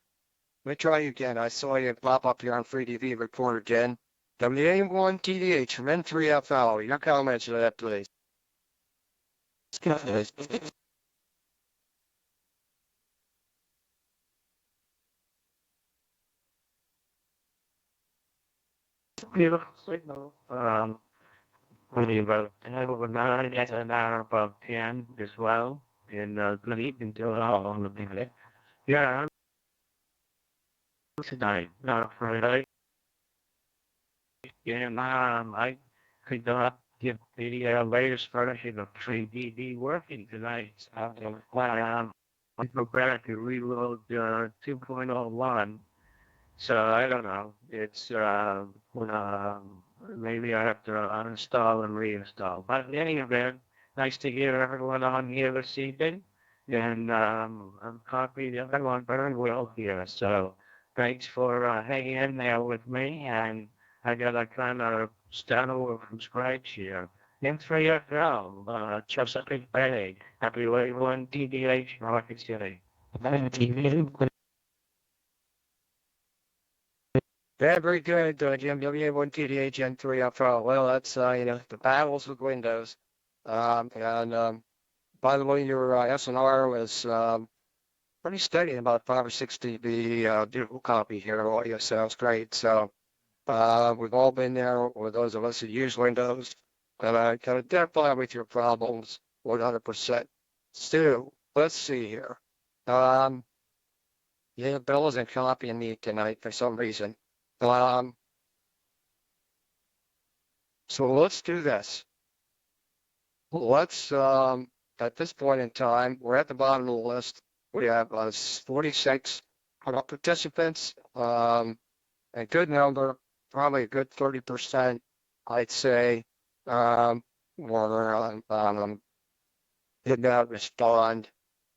Let me try again. I saw you pop up here on FreeDV Reporter again. WA1TDH from N3FL. Your comments to that, please. Beautiful signal. And I would not get an hour above 10 as well. And sleep until all on the minute. Yeah, I'm tonight, not Friday. And I could not get the latest version of 3DD working tonight. So I'm planning on go back to reload 2.01. So I don't know. It's maybe I have to uninstall and reinstall. But in any event, nice to hear everyone on here this evening, and I'm copied everyone very well here. So thanks for hanging in there with me, and I gotta kind of start over from scratch here. N3FL, Chesapeake Bay, happy late one, TDH, Rocket City. Yeah, very good, Jim. WA1TDH N3FL. Well, that's, the battles with Windows. By the way, your SNR was pretty steady, about 5 or 6 dB. Beautiful copy here. Audio sounds great. So we've all been there, or those of us who use Windows. And I can identify with your problems 100%. Stu, let's see here. Yeah, Bill isn't copying me tonight for some reason. So let's do this. Let's, at this point in time, we're at the bottom of the list. We have 46 participants, a good number, probably a good 30%, I'd say, were did not respond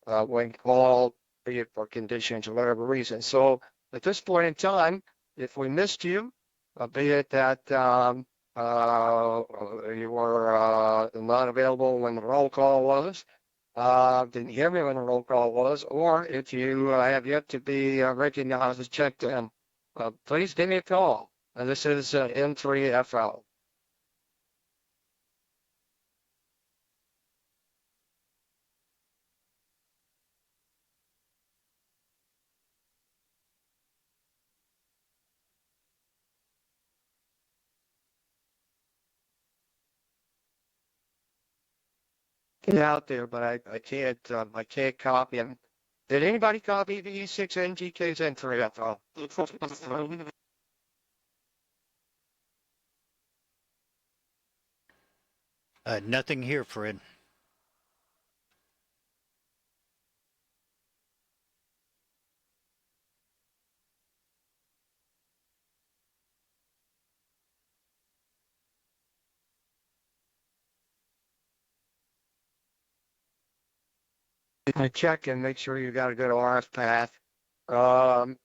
when called, be it for conditions or whatever reason. So at this point in time, if we missed you, be it that you were not available when the roll call was, didn't hear me when the roll call was, or if you have yet to be recognized as checked in, please give me a call. And this is N3FL. it out there, but I can't copy them. Did anybody copy the E6 NGKs and 3FL? Nothing here, Fred. I check and make sure you got a good RF path, or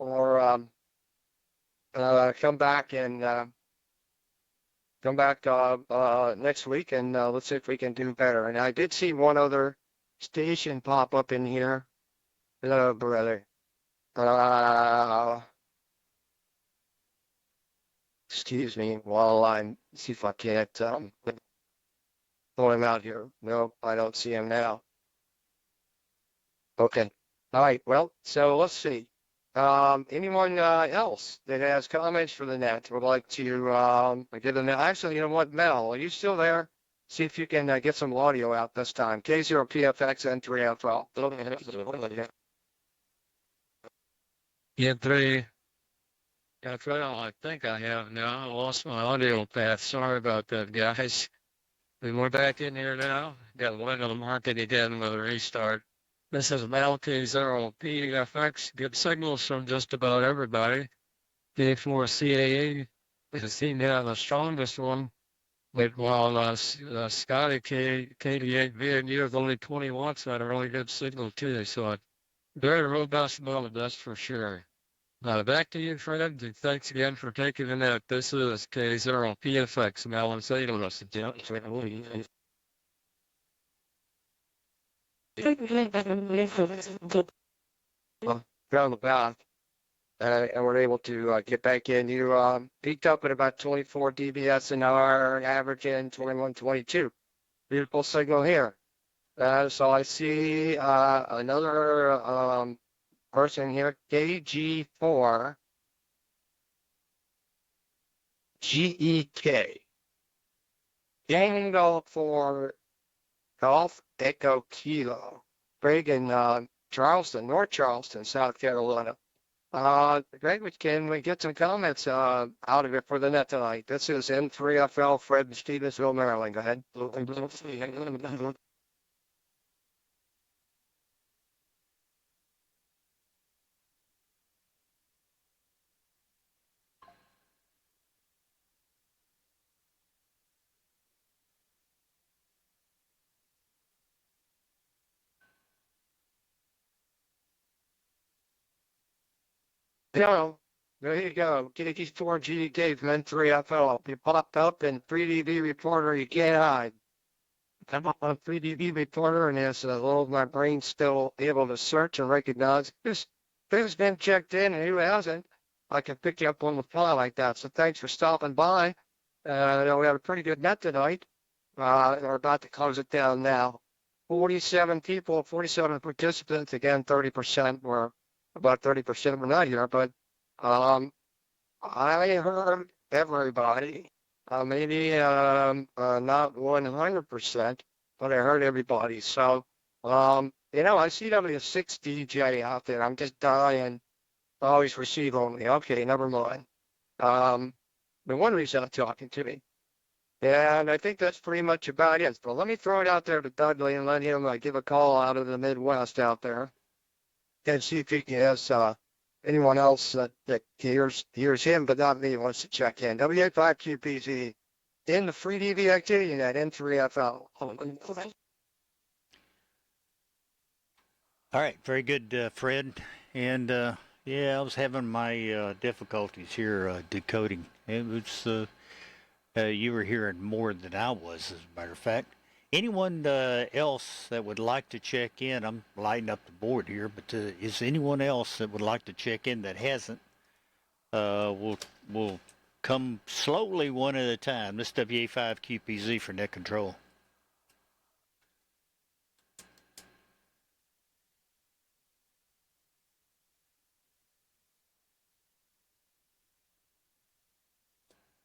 come back and come back next week and let's see if we can do better. And I did see one other station pop up in here. Oh, brother. Excuse me while I see if I can't pull him out here. No, I don't see him now. Okay. All right. Well, so let's see. Anyone else that has comments for the net would like to give them? Actually, you know what, Mel, are you still there? See if you can get some audio out this time. K0PFX and 3FL. Yeah, three. That's right. I think I have now. I lost my audio path. Sorry about that, guys. We're back in here now. Got one of the market again with a restart. This is Mel K0PFX. Good signals from just about everybody. K4 CAA is seen to have the strongest one. But while Scotty KD8V and you have only 20 watts, had a really good signal too. So very robust moment, that's for sure. Back to you, Fred. And thanks again for taking the note. This is K0PFX, Mel and St. Louis. Found the path. And we're able to get back in. You peaked up at about 24 dBs an hour, averaging 21, 22. Beautiful signal here. So I see another person here, KG4 GEK. Tango for Golf Echo Kilo. Reagan, Charleston, North Charleston, South Carolina. Greg, can we get some comments out of it for the net tonight? This is M3FL Fred in Stevensville, Maryland. Go ahead. No, there you go. KG4 GDK from M3FL. You popped up in 3DV Reporter. You can't hide. I'm up on 3DV Reporter, and as a little my brain's still able to search and recognize who's been checked in and who hasn't. I can pick you up on the fly like that. So thanks for stopping by. We have a pretty good net tonight. We're about to close it down now. 47 people, 47 participants. Again, 30% were about 30% were not here, but I heard everybody. Maybe not 100%, but I heard everybody. So, I see W6 DJ out there. I'm just dying. Always receive only. Okay, never mind. The one reason I'm talking to me. And I think that's pretty much about it. But let me throw it out there to Dudley and let him give a call out of the Midwest out there and see if he has anyone else that hears him, but not me, wants to check in. W85QPZ in the FreeDV activity at N3FL. All right, very good, Fred. And yeah, I was having my difficulties here decoding. It was you were hearing more than I was, as a matter of fact. Anyone else that would like to check in? I'm lighting up the board here, but is anyone else that would like to check in that hasn't? We'll come slowly one at a time. This WA5QPZ for net control.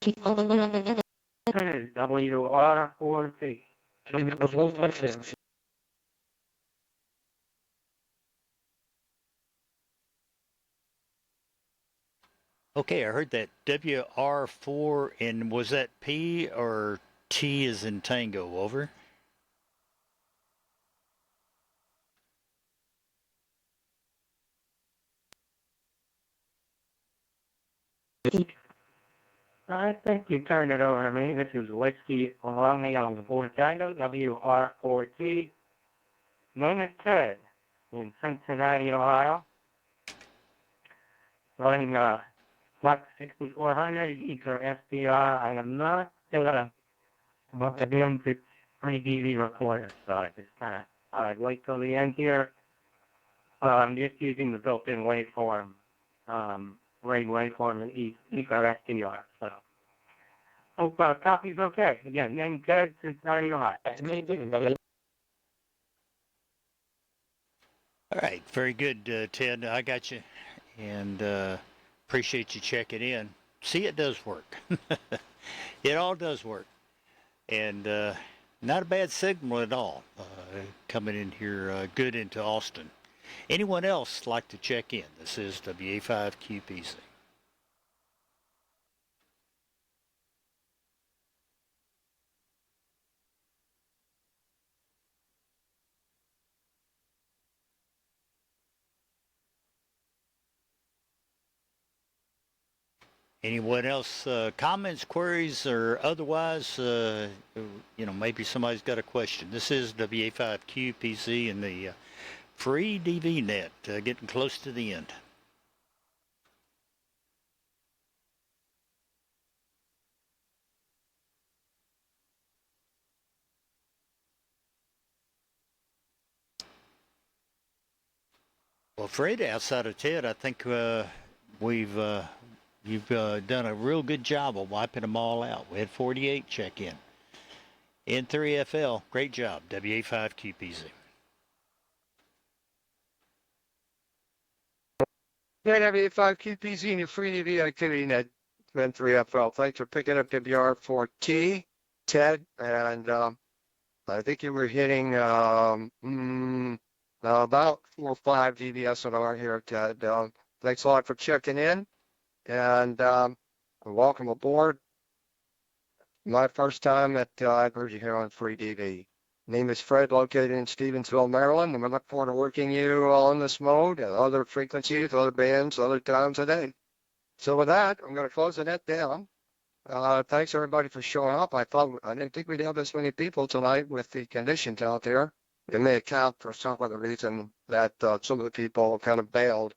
WR4P. Okay, I heard that WR4, and was that P or T as in Tango? Over. I think you turned it over to me. This is Whiskey Lonely on the Ford Tango, WR4T, Limited in Cincinnati, Ohio. Running Block 6400, Ether SPR. I am not gonna look at him to FreeDV Reporter, so I just kind of wait till the end here. I'm just using the built-in waveform, rain waveform in Ether SPR, so. Oh, copy's okay. Again, name Ted, Cincinnati, Ohio. All right, very good, Ted. I got you, and appreciate you checking in. See, it does work. It all does work, and not a bad signal at all. Coming in here good into Austin. Anyone else like to check in? This is WA5QPC. Anyone else, comments, queries, or otherwise, maybe somebody's got a question. This is WA5QPC and the free DV net, getting close to the end. Well, Fred, outside of Ted, I think you've done a real good job of wiping them all out. We had 48 check in. N3FL, great job. WA5QPZ. KW5QPZ and your free DV activity net, N3FL. Thanks for picking up WR4T, Ted, and I think you were hitting about 4 or 5 DVSNR here, Ted. Thanks a lot for checking in, and welcome aboard. My first time that I've heard you here on Free DV. Name is Fred, located in Stevensville, Maryland, and we look forward to working you on this mode and other frequencies, other bands, other times a day. So with that, I'm going to close the net down. Thanks everybody for showing up. I didn't think we'd have this many people tonight with the conditions out there. It may account for some of the reason that some of the people kind of bailed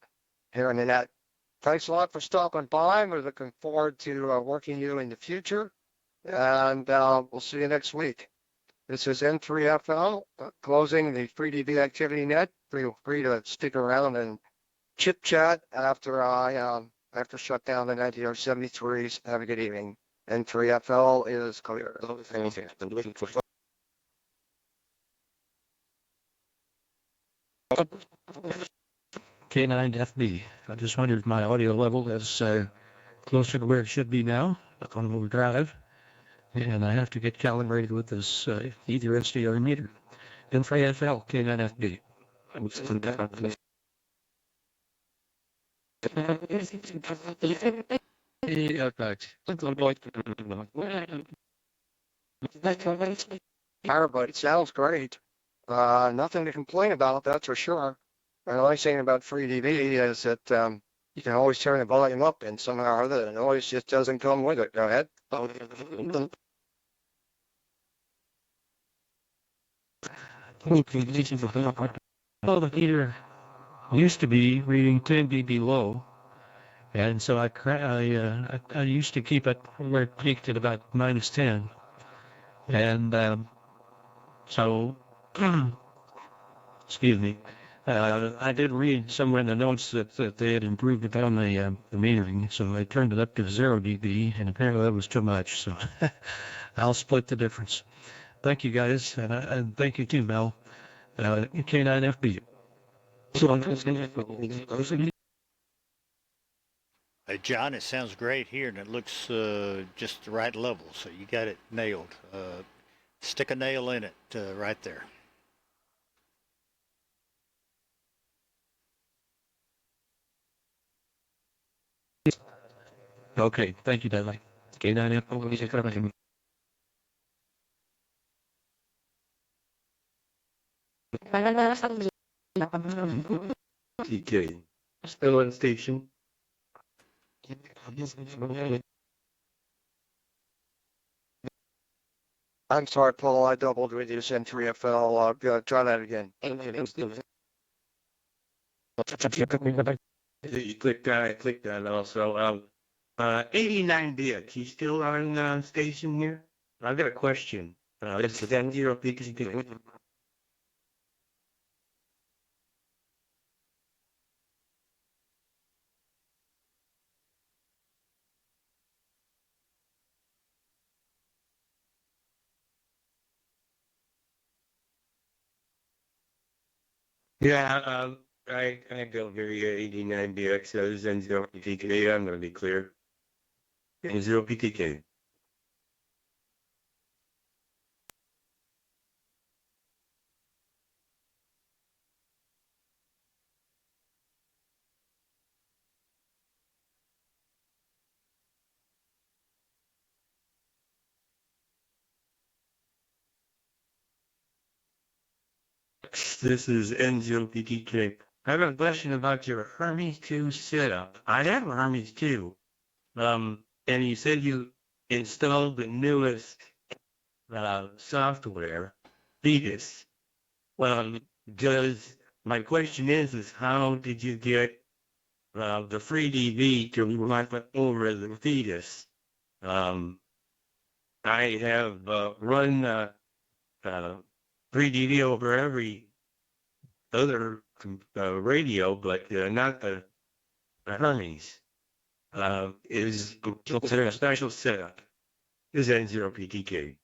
here in the net. Thanks a lot for stopping by. We're looking forward to working you in the future, and we'll see you next week. This is N3FL closing the FreeDV activity net. Feel free to stick around and chit chat after I shut down the 1973s. Have a good evening. N3FL is clear. K9FB. I just wondered if my audio level is closer to where it should be now, up on overdrive. And I have to get calibrated with this either SDR meter. N3FL, K9FB. Everybody, sounds great. Nothing to complain about, that's for sure. And the only thing about FreeDV is that you can always turn the volume up, and somehow or other the noise just doesn't come with it. Go ahead. Well, the heater used to be reading 10 dB low, and so I used to keep it where it peaked at about -10, and so excuse me. I did read somewhere in the notes that they had improved upon the metering, so I turned it up to 0 dB, and apparently that was too much. So I'll split the difference. Thank you guys, and thank you too, Mel. K9FB. John, it sounds great here, and it looks just the right level, so you got it nailed. Stick a nail in it right there. Okay, thank you, Dudley. Okay, now, TK. Still on station. I'm sorry, Paul. I doubled with you. Send 3FL. Try that again. You click that, I click that also. 89 bit. He's still on station here? I've got a question. This is N0 PTK. Yeah, I don't hear you 89 BX, so this is N0 PTK. I'm going to be clear. N0 PTK. This is N0 PTK. I have a question about your Hermes 2 setup. I have a Hermes 2. And you said you installed the newest software, Vegas. Well, does my question is how did you get the FreeDV to run over the Vegas? I have run FreeDV over every other radio, but not the Hermes. Is considered a special setup. Is N0 PTK.